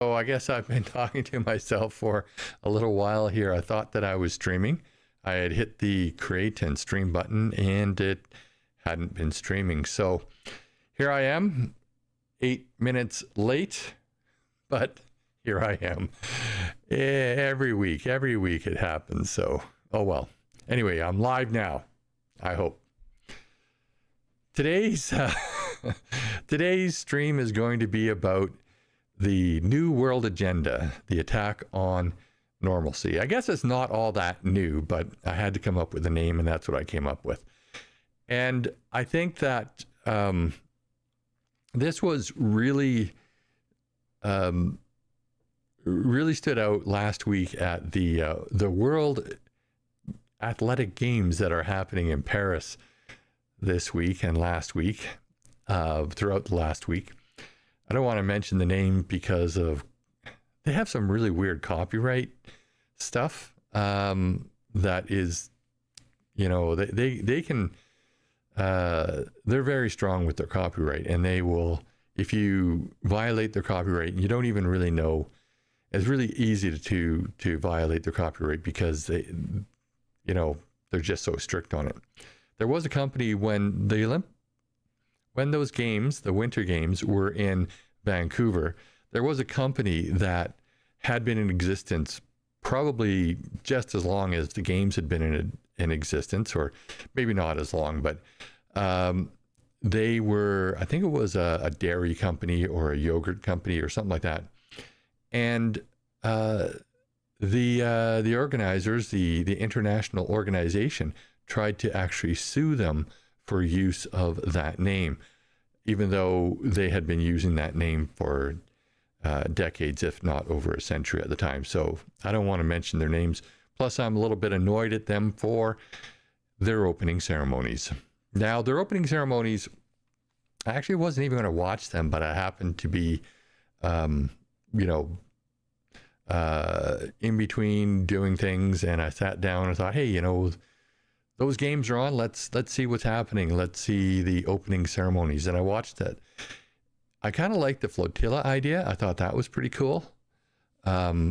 So I guess I've been talking to myself for a little while here. I thought that I was streaming. I had hit the create and stream button and it hadn't been streaming. So here I am, 8 minutes late, but here I am. Every week it happens. So, oh well. Anyway, I'm live now, I hope. Today's stream is going to be about the New World Agenda, the attack on normalcy. I guess it's not all that new, but I had to come up with a name, and that's what I came up with. And I think that this was really stood out last week at the World Athletic Games that are happening in Paris this week and last week, throughout the last week. I don't want to mention the name because they have some really weird copyright stuff that is, they can, they're very strong with their copyright, and they will, if you violate their copyright, you don't even really know, it's really easy to violate their copyright because they're just so strict on it. There was a company when those games, the Winter Games, were in Vancouver, there was a company that had been in existence probably just as long as the games had been in existence, or maybe not as long, but they were, I think it was a dairy company or a yogurt company or something like that. And the organizers, the international organization, tried to actually sue them for use of that name, even though they had been using that name for decades, if not over a century at the time. So I don't want to mention their names. Plus, I'm a little bit annoyed at them for their opening ceremonies. Now, their opening ceremonies, I actually wasn't even going to watch them, but I happened to be, in between doing things, and I sat down and thought, hey, those games are on. Let's see what's happening. Let's see the opening ceremonies. And I watched it. I kind of liked the flotilla idea. I thought that was pretty cool. I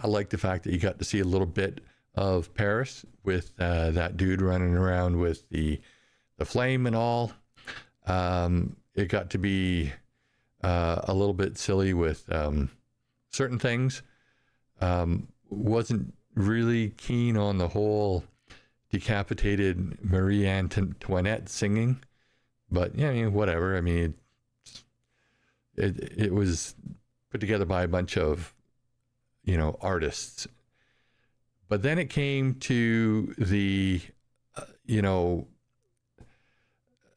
liked the fact that you got to see a little bit of Paris with that dude running around with the flame and all. It got to be a little bit silly with certain things. Wasn't really keen on the whole decapitated Marie Antoinette singing, but whatever. I mean, it was put together by a bunch of artists. But then it came to the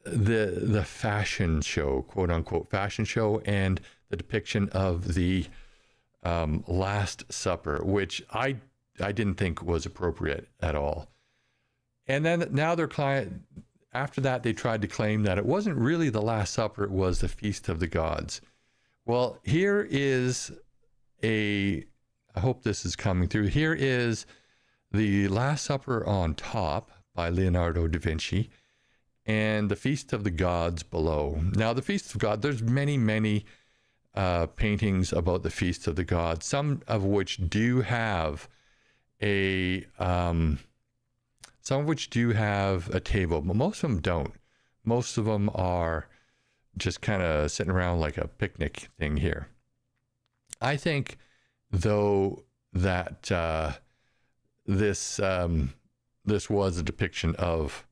the fashion show, quote unquote fashion show, and the depiction of the Last Supper, which I didn't think was appropriate at all. And then now after that, they tried to claim that it wasn't really the Last Supper, it was the Feast of the Gods. Well, here is I hope this is coming through. Here is the Last Supper on top by Leonardo da Vinci, and the Feast of the Gods below. Now, the Feast of God, there's many, many paintings about the Feast of the Gods, some of which do have a table, but most of them don't. Most of them are just kind of sitting around like a picnic thing here. I think, though, that this was a depiction of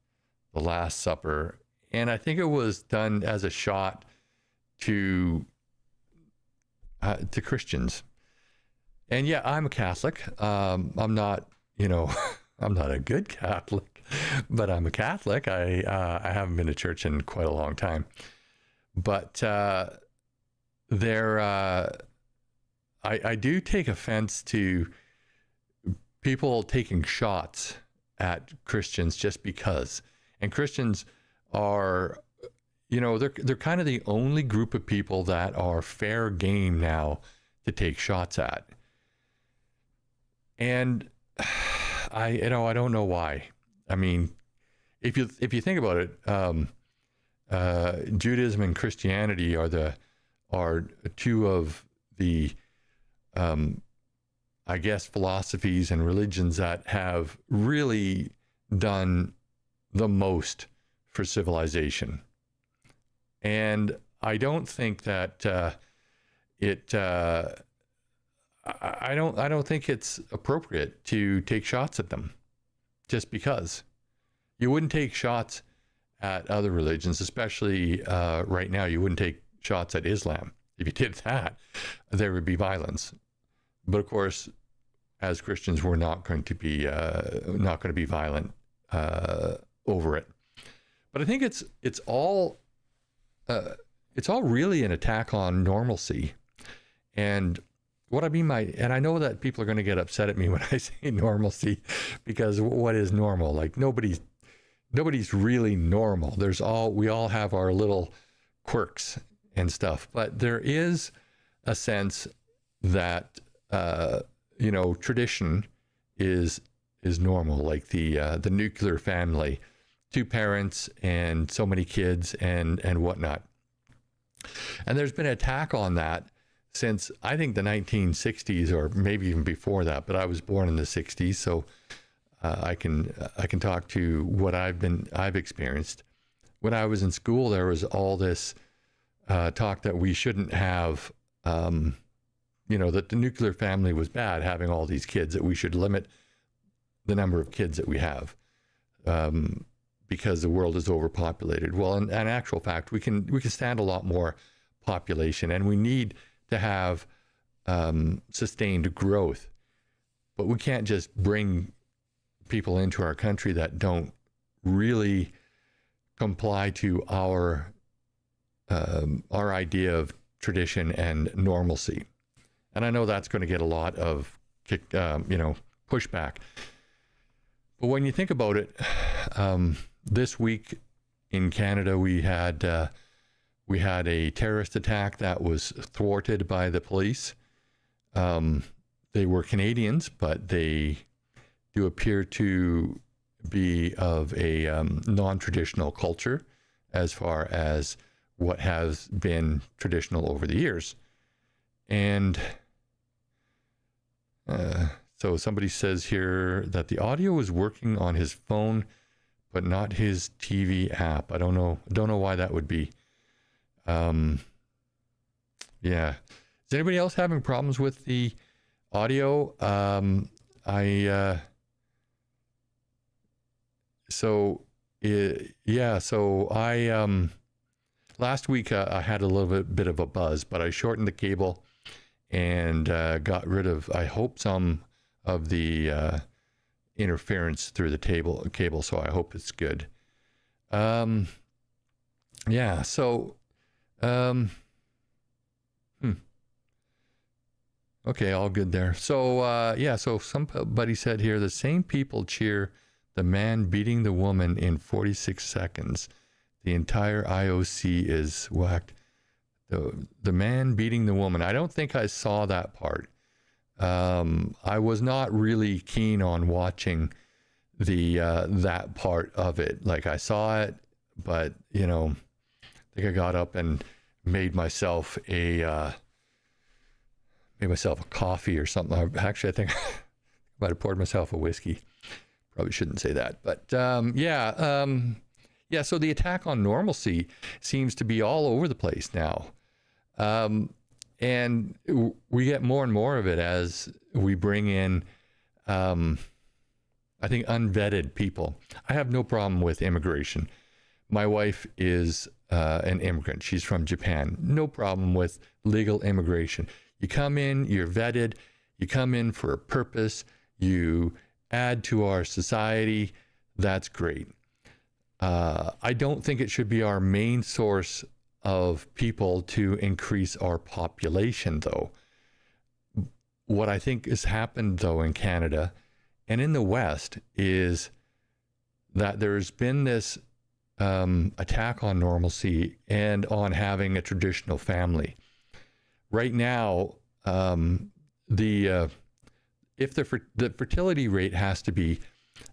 the Last Supper, and I think it was done as a shot to Christians. And yeah, I'm a Catholic. I'm not, I'm not a good Catholic, but I'm a Catholic. I haven't been to church in quite a long time. But I do take offense to people taking shots at Christians just because. And Christians are, they're kind of the only group of people that are fair game now to take shots at. And I don't know why. I mean, if you think about it, Judaism and Christianity are two of the I guess, philosophies and religions that have really done the most for civilization. And I don't think that I don't think it's appropriate to take shots at them just because. You wouldn't take shots at other religions, especially right now. You wouldn't take shots at Islam. If you did that, there would be violence. But of course, as Christians, we're not going to be violent over it. But I think it's all really an attack on normalcy. And what I mean and I know that people are going to get upset at me when I say normalcy, because what is normal? Like nobody's really normal. We all have our little quirks and stuff, but there is a sense that tradition is normal, like the nuclear family, 2 parents and so many kids and whatnot. And there's been an attack on that since I think the 1960s, or maybe even before that. But I was born in the 60s, so I can talk to what I've experienced. When I was in school, there was all this talk that we shouldn't have, that the nuclear family was bad, having all these kids, that we should limit the number of kids that we have because the world is overpopulated. Well, in actual fact, we can stand a lot more population, and we need to have sustained growth. But we can't just bring people into our country that don't really comply to our idea of tradition and normalcy. And I know that's going to get a lot of pushback. But when you think about it, this week in Canada, we had a terrorist attack that was thwarted by the police. They were Canadians, but they do appear to be of a non-traditional culture as far as what has been traditional over the years. And so somebody says here that the audio is working on his phone, but not his TV app. I don't know why that would be. Yeah. Is anybody else having problems with the audio? Last week I had a little bit of a buzz, but I shortened the cable and got rid of, I hope, some of the interference through the cable. So I hope it's good. Okay, all good there. So somebody said here, the same people cheer the man beating the woman in 46 seconds. The entire IOC is whacked. The man beating the woman. I don't think I saw that part. I was not really keen on watching that part of it. Like, I saw it, but I think I got up and made myself a coffee or something. Actually, I think I might have poured myself a whiskey. Probably shouldn't say that, but so the attack on normalcy seems to be all over the place now. And we get more and more of it as we bring in, I think, unvetted people. I have no problem with immigration. My wife is an immigrant. She's from Japan. No problem with legal immigration. You come in, you're vetted, you come in for a purpose, you add to our society. That's great. I don't think it should be our main source of people to increase our population, though. What I think has happened, though, in Canada and in the West is that there's been this attack on normalcy and on having a traditional family. Right now, if the fertility rate has to be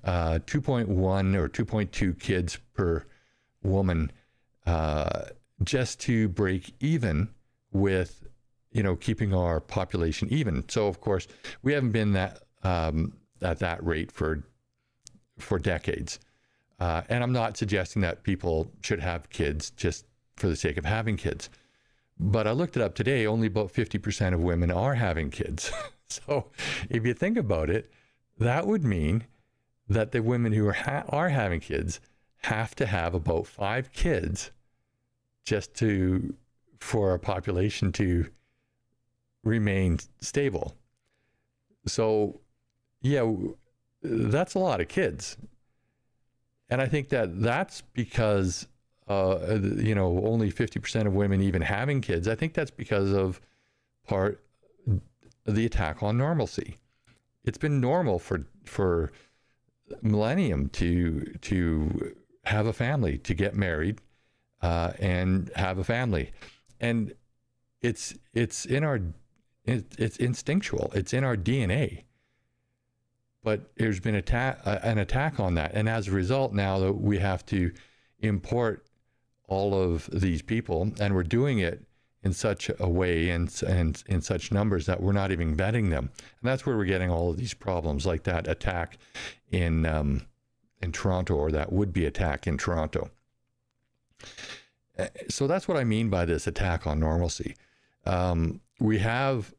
2.1 or 2.2 kids per woman, just to break even with keeping our population even. So of course we haven't been that at that rate for decades. And I'm not suggesting that people should have kids just for the sake of having kids. But I looked it up today, only about 50% of women are having kids. So if you think about it, that would mean that the women who are having kids have to have about 5 kids just for our population to remain stable. So yeah, that's a lot of kids. And I think that's because only 50% of women even having kids. I think that's because of part of the attack on normalcy. It's been normal for millennium to have a family, to get married, and have a family, and it's instinctual. It's in our DNA. But there's been an attack on that, and as a result, now that we have to import all of these people, and we're doing it in such a way and in such numbers that we're not even vetting them, and that's where we're getting all of these problems, like that attack in Toronto, or that would-be attack in Toronto. So that's what I mean by this attack on normalcy. We have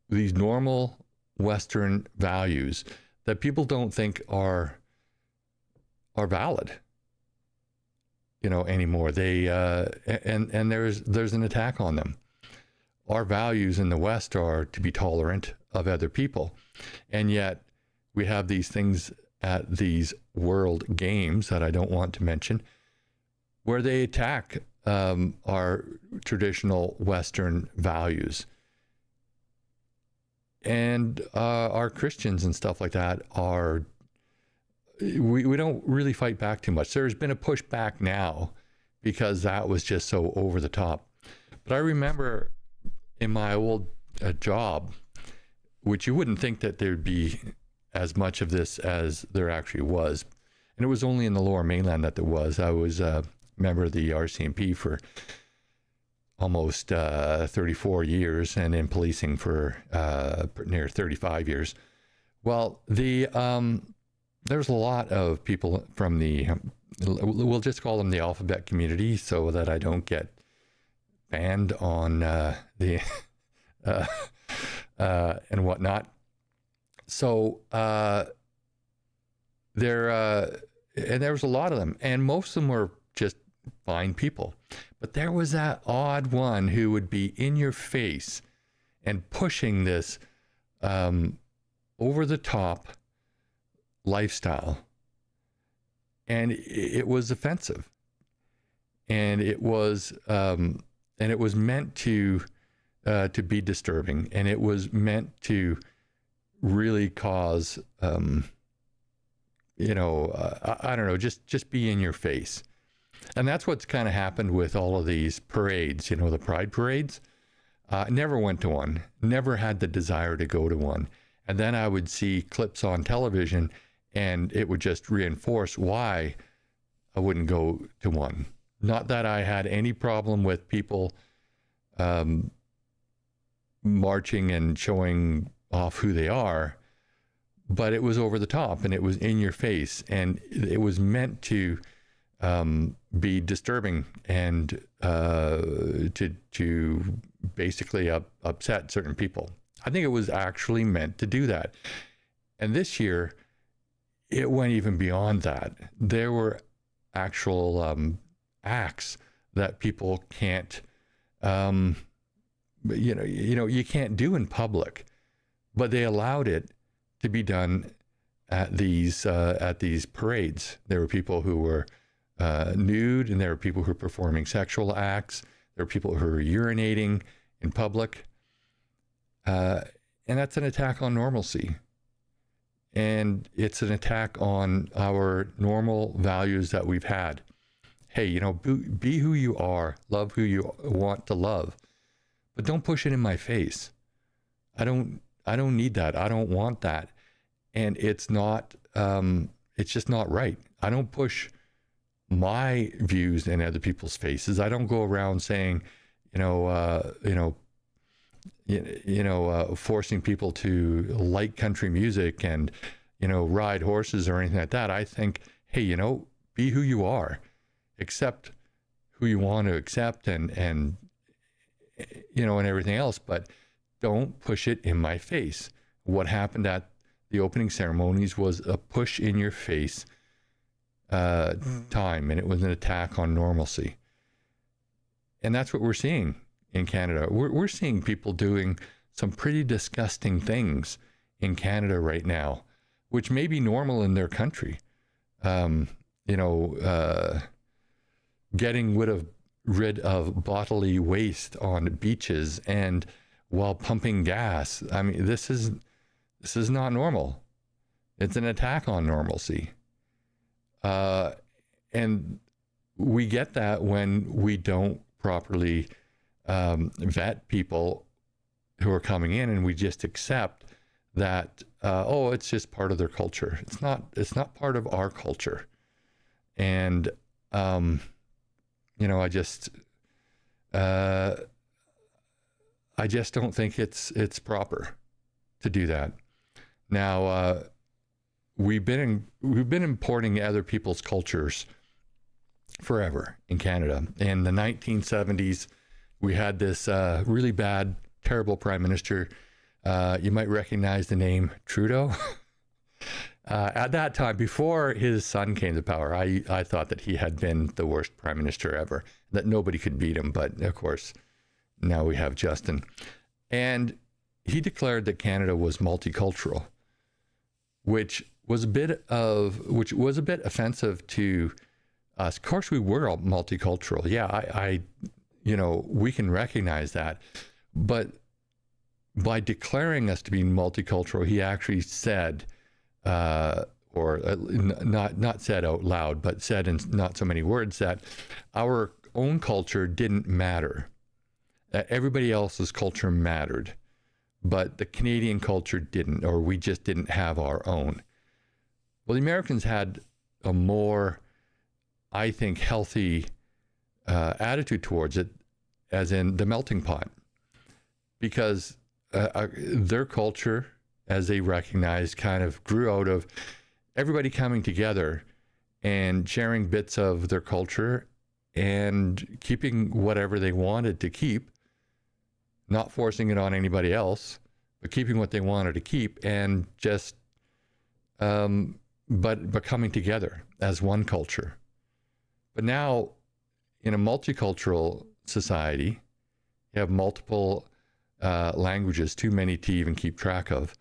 these normal Western values that people don't think are valid, anymore. They and there's an attack on them. Our values in the West are to be tolerant of other people, and yet we have these things at these world games that I don't want to mention, where they attack our traditional Western values. And our Christians and stuff like that we don't really fight back too much. There's been a pushback now because that was just so over the top. But I remember in my old job, which you wouldn't think that there'd be as much of this as there actually was. And it was only in the Lower Mainland that there was. I was a member of the RCMP for almost 34 years, and in policing for near 35 years. Well, there's a lot of people from we'll just call them the alphabet community, so that I don't get banned on and whatnot. So there was a lot of them, and most of them were just fine people. But there was that odd one who would be in your face and pushing this over the top lifestyle, and it was offensive, and it was meant to be disturbing, and it was meant to really cause I don't know, just be in your face. And that's what's kind of happened with all of these parades, the pride parades. Never went to one, never had the desire to go to one. And then I would see clips on television, and it would just reinforce why I wouldn't go to one. Not that I had any problem with people marching and showing off who they are, but it was over the top, and it was in your face, and it was meant to be disturbing and to basically upset certain people. I think it was actually meant to do that. And this year, it went even beyond that. There were actual acts that people can't, you can't do in public, but they allowed it to be done at these parades. There were people who were nude, and there were people who were performing sexual acts. There were people who were urinating in public. And that's an attack on normalcy. And it's an attack on our normal values that we've had. Hey, be who you are, love who you want to love, but don't push it in my face. I don't need that. I don't want that. And it's not, it's just not right. I don't push my views in other people's faces. I don't go around saying, forcing people to like country music and, ride horses or anything like that. I think, hey, be who you are, accept who you want to accept and everything else, but don't push it in my face. What happened at the opening ceremonies was a push in your face time, and it was an attack on normalcy. And that's what we're seeing in Canada. We're seeing people doing some pretty disgusting things in Canada right now, which may be normal in their country. Getting rid of bodily waste on beaches and while pumping gas. I mean, this is not normal. It's an attack on normalcy. And we get that when we don't properly vet people who are coming in, and we just accept that, it's just part of their culture. It's not part of our culture. And, I just don't think it's proper to do that. Now, we've been importing other people's cultures forever in Canada. In the 1970s, we had this really bad, terrible prime minister. You might recognize the name Trudeau. At that time, before his son came to power, I thought that he had been the worst prime minister ever, that nobody could beat him. But of course, now we have Justin. And he declared that Canada was multicultural, which was a bit offensive to us. Of course, we were all multicultural. Yeah, we can recognize that. But by declaring us to be multicultural, he actually said, not said out loud, but said in not so many words, that our own culture didn't matter, that everybody else's culture mattered, but the Canadian culture didn't, or we just didn't have our own. Well, the Americans had a more, I think, healthy attitude towards it, as in the melting pot, because their culture, as they recognized, kind of grew out of everybody coming together and sharing bits of their culture and keeping whatever they wanted to keep, not forcing it on anybody else, but keeping what they wanted to keep, and just but coming together as one culture. But now, in a multicultural society, you have multiple languages, too many to even keep track of.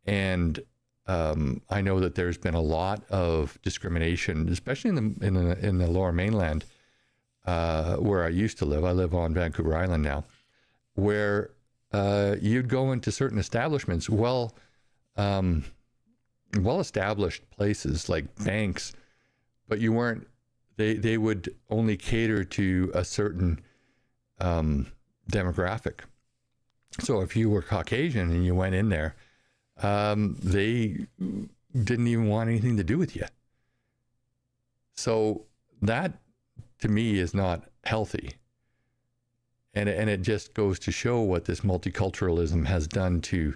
And I know that there's been a lot of discrimination, especially in the Lower Mainland, where I used to live. I live on Vancouver Island now, where you'd go into certain establishments, well-established places like banks, but you weren't. They would only cater to a certain demographic. So if you were Caucasian and you went in there, they didn't even want anything to do with you. So that, to me, is not healthy. And it just goes to show what this multiculturalism has done to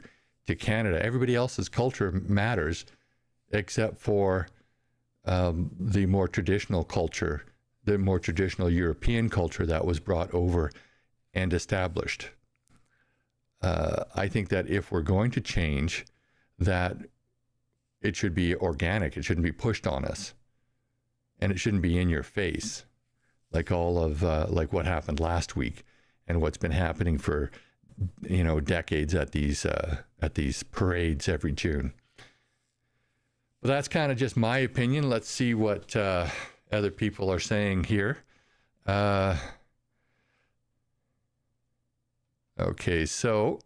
Canada. Everybody else's culture matters, except for the more traditional culture, the more traditional European culture that was brought over and established. I think that if we're going to change, that it should be organic. It shouldn't be pushed on us, and it shouldn't be in your face, like all of like what happened last week, and what's been happening for decades at these parades every June. But that's kind of just my opinion. Let's see what other people are saying here. Okay, so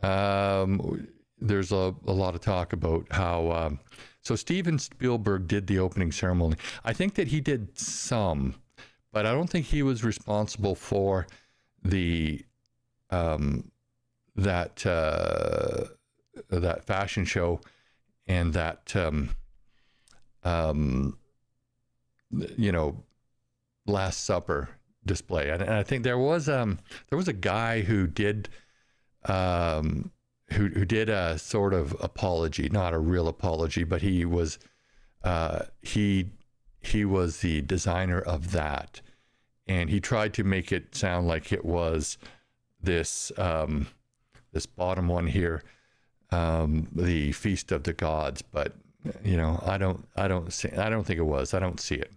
there's a lot of talk about how so Steven Spielberg did the opening ceremony. I think that he did some, but I don't think he was responsible for the that fashion show and that Last Supper display. And I think there was a guy who did who did a sort of apology, not a real apology, but he was the designer of that, and he tried to make it sound like it was this this bottom one here, the Feast of the Gods, but I don't think it was. I don't see it.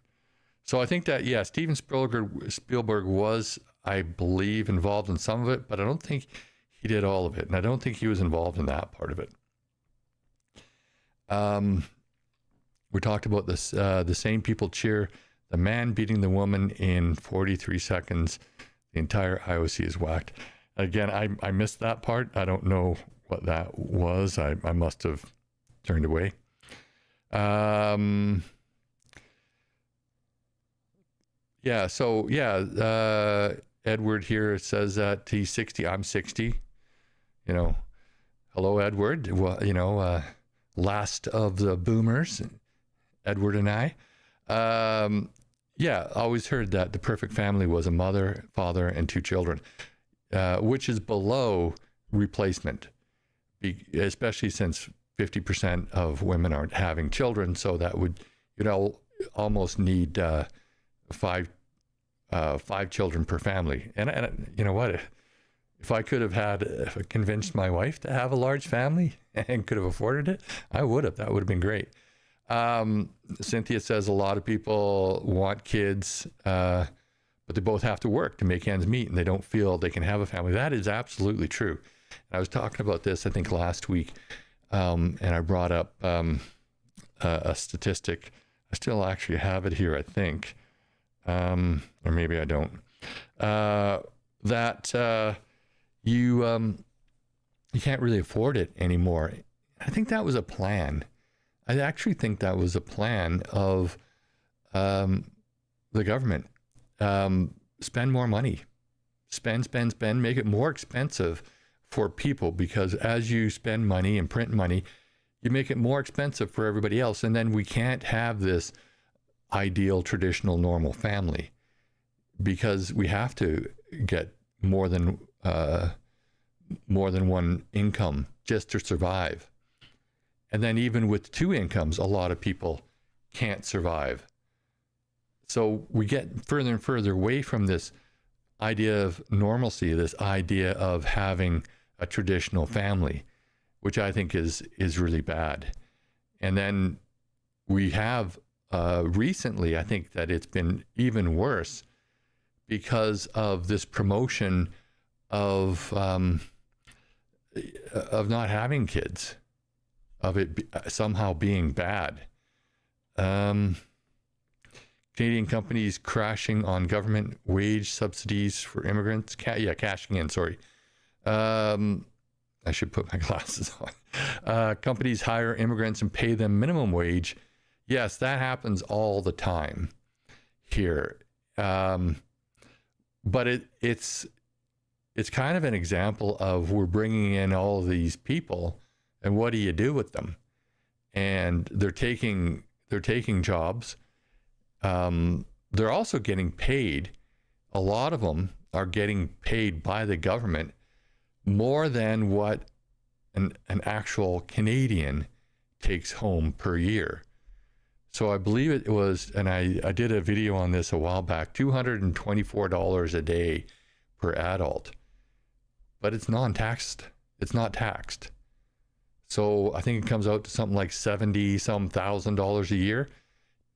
So I think that Steven Spielberg was, I believe, involved in some of it, but I don't think he did all of it, and I don't think he was involved in that part of it. We talked about this. The same people cheer the man beating the woman in 43 seconds. The entire IOC is whacked. Again, I missed that part. I don't know what that was. I must have turned away. Edward here says that he's 60. I'm 60. Hello, Edward. Well, last of the boomers, Edward and I. Always heard that the perfect family was a mother, father, and 2 children, which is below replacement, especially since 50% of women aren't having children. So that would, almost need 5 children per family. And you know what? If I could have convinced my wife to have a large family and could have afforded it, I would have. That would have been great. Cynthia says a lot of people want kids, but they both have to work to make ends meet, and they don't feel they can have a family. That is absolutely true. I was talking about this, I think, last week, and I brought up a statistic. I still actually have it here, I think, or maybe I don't. That you can't really afford it anymore. I think that was a plan. I actually think that was a plan of the government. Spend more money. Spend, make it more expensive for people, because as you spend money and print money, you make it more expensive for everybody else. And then we can't have this ideal, traditional, normal family, because we have to get more than one income just to survive. And then even with 2 incomes, a lot of people can't survive. So we get further and further away from this idea of normalcy, this idea of having a traditional family, which I think is really bad. And then we have recently, I think that it's been even worse because of this promotion of not having kids, of it somehow being bad. Canadian companies crashing on government wage subsidies for immigrants. Cashing in, sorry. I should put my glasses on. Companies hire immigrants and pay them minimum wage. Yes, that happens all the time here. But it's kind of an example of, we're bringing in all of these people, and what do you do with them? And they're taking jobs. They're also getting paid. A lot of them are getting paid by the government more than what an actual Canadian takes home per year. So I believe it was, and I did a video on this a while back, $224 a day per adult, but it's non-taxed. It's not taxed. So I think it comes out to something like $70-some thousand a year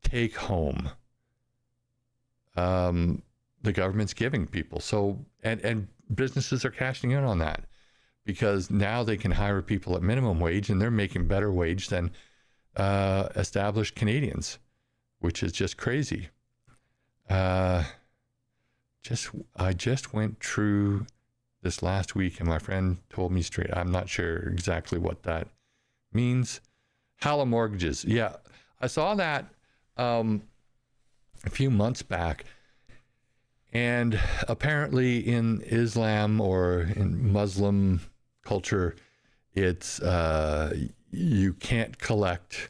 take home. The government's giving people. So, and businesses are cashing in on that, because now they can hire people at minimum wage, and they're making better wage than established Canadians, which is just crazy. I just went through this last week, and my friend told me straight, I'm not sure exactly what that means. Hala mortgages. Yeah, I saw that a few months back, and apparently in Islam or in Muslim culture, it's you can't collect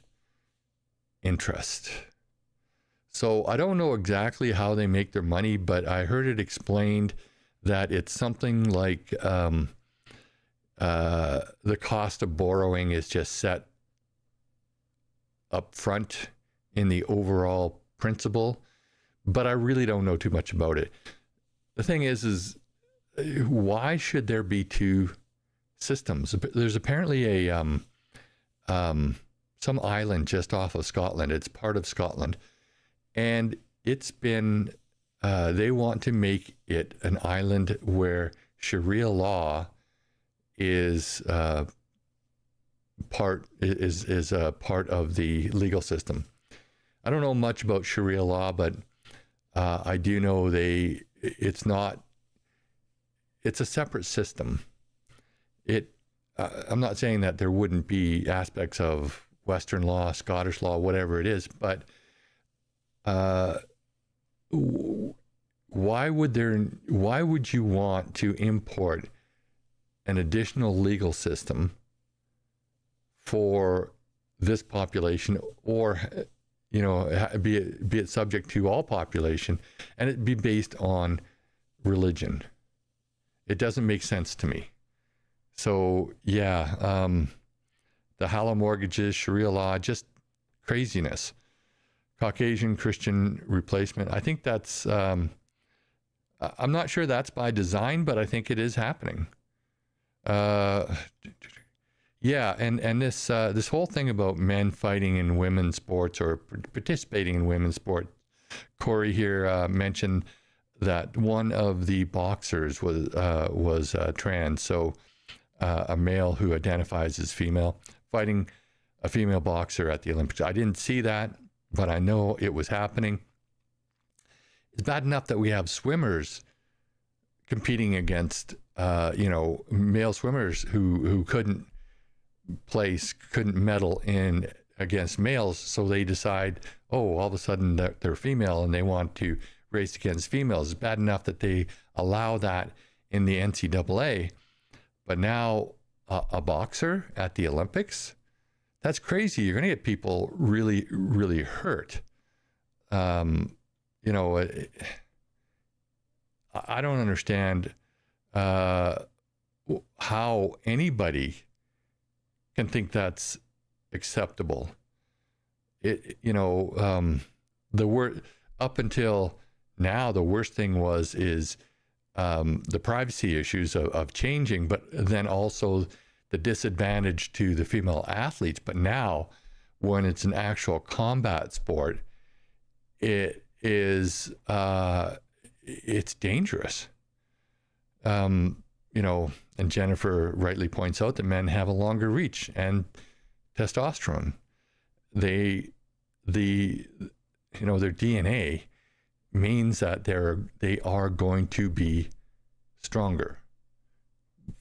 interest. So I don't know exactly how they make their money, but I heard it explained that it's something like the cost of borrowing is just set up front in the overall principle, but I really don't know too much about it. The thing is why should there be two systems? There's apparently a some island just off of Scotland. It's part of Scotland, and it's been they want to make it an island where Sharia law is part of the legal system. I don't know much about Sharia law, but I do know it's a separate system. I'm not saying that there wouldn't be aspects of Western law, Scottish law, whatever it is, but why would you want to import an additional legal system for this population, or be it subject to all population, and it be based on religion? It doesn't make sense to me. So yeah, the Halal mortgages, Sharia law, just craziness. Caucasian Christian replacement. I think that's, I'm not sure that's by design, but I think it is happening. Yeah, and this whole thing about men fighting in women's sports or participating in women's sport. Corey here mentioned that one of the boxers was trans, so a male who identifies as female fighting a female boxer at the Olympics. I didn't see that, but I know it was happening. It's bad enough that we have swimmers competing against male swimmers who couldn't medal in against males, so they decide, all of a sudden that they're female and they want to race against females. It's bad enough that they allow that in the NCAA, but now a boxer at the Olympics, that's crazy. You're going to get people really, really hurt. I don't understand how anybody can think that's acceptable. The word up until now, the worst thing is the privacy issues of changing, but then also the disadvantage to the female athletes. But now, when it's an actual combat sport, it is it's dangerous. And Jennifer rightly points out that men have a longer reach and testosterone. Their DNA means that they are going to be stronger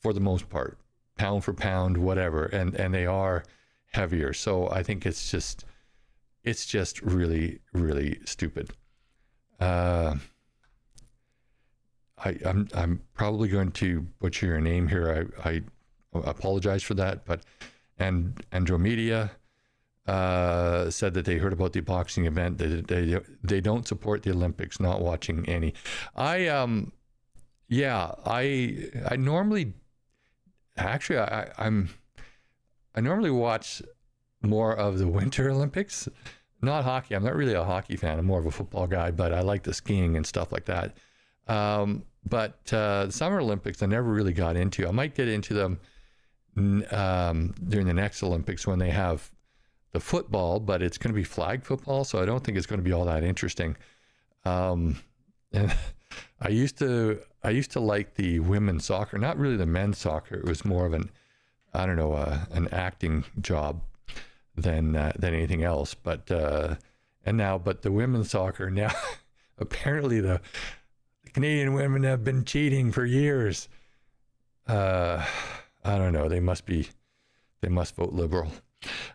for the most part, pound for pound, whatever, and they are heavier. So I think it's just really, really stupid. I'm probably going to butcher your name here. I apologize for that, but Andromedia said that they heard about the boxing event. They don't support the Olympics, not watching any. I normally watch more of the Winter Olympics, not hockey. I'm not really a hockey fan. I'm more of a football guy, but I like the skiing and stuff like that. But the Summer Olympics, I never really got into. I might get into them during the next Olympics when they have the football, but it's going to be flag football, so I don't think it's going to be all that interesting. And I used to like the women's soccer, not really the men's soccer. It was more of an acting job than anything else. But the women's soccer now, apparently the Canadian women have been cheating for years. I don't know. They must vote Liberal.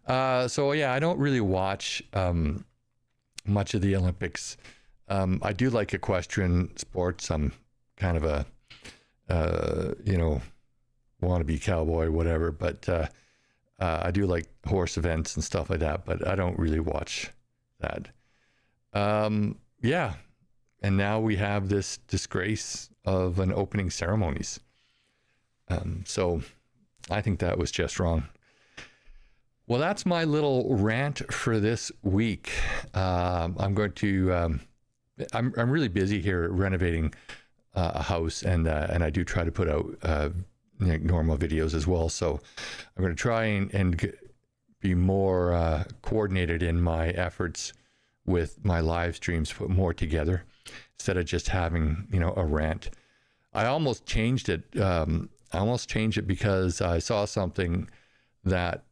So yeah, I don't really watch much of the Olympics. I do like equestrian sports. I'm kind of a wannabe cowboy, whatever. But I do like horse events and stuff like that. But I don't really watch that. Yeah. And now we have this disgrace of an opening ceremonies. So I think that was just wrong. Well, that's my little rant for this week. I'm going to. I'm really busy here renovating a house, and I do try to put out normal videos as well. So I'm going to try and be more coordinated in my efforts with my live streams, put more together instead of just having a rant. I almost changed it. Because I saw something that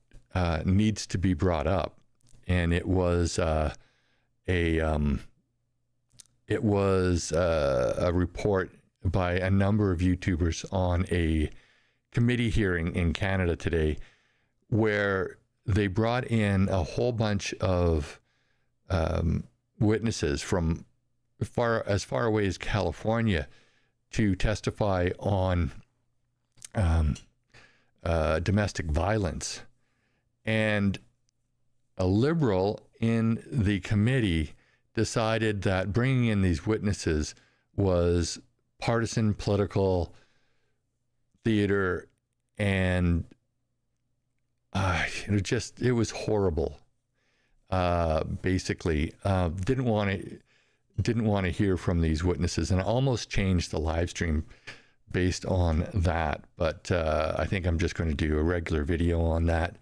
needs to be brought up, and it was a report by a number of YouTubers on a committee hearing in Canada today, where they brought in a whole bunch of witnesses from as far away as California to testify on domestic violence. And a liberal in the committee decided that bringing in these witnesses was partisan political theater, and it was horrible. Basically, didn't want to hear from these witnesses, and I almost changed the live stream based on that. But I think I'm just going to do a regular video on that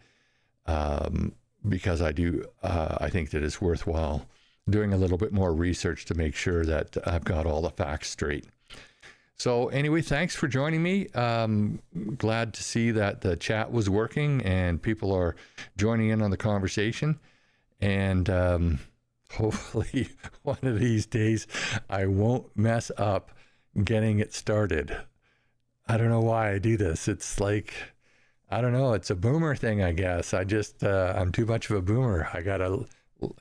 because I think that it's worthwhile doing a little bit more research to make sure that I've got all the facts straight. So anyway, thanks for joining me. Glad to see that the chat was working and people are joining in on the conversation. And hopefully one of these days I won't mess up getting it started. I don't know why I do this. It's like, I don't know, it's a boomer thing, I guess. I'm too much of a boomer. I gotta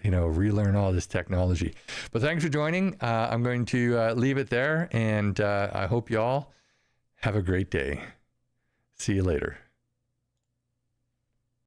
relearn all this technology. But thanks for joining. I'm going to leave it there, and I hope you all have a great day. See you later.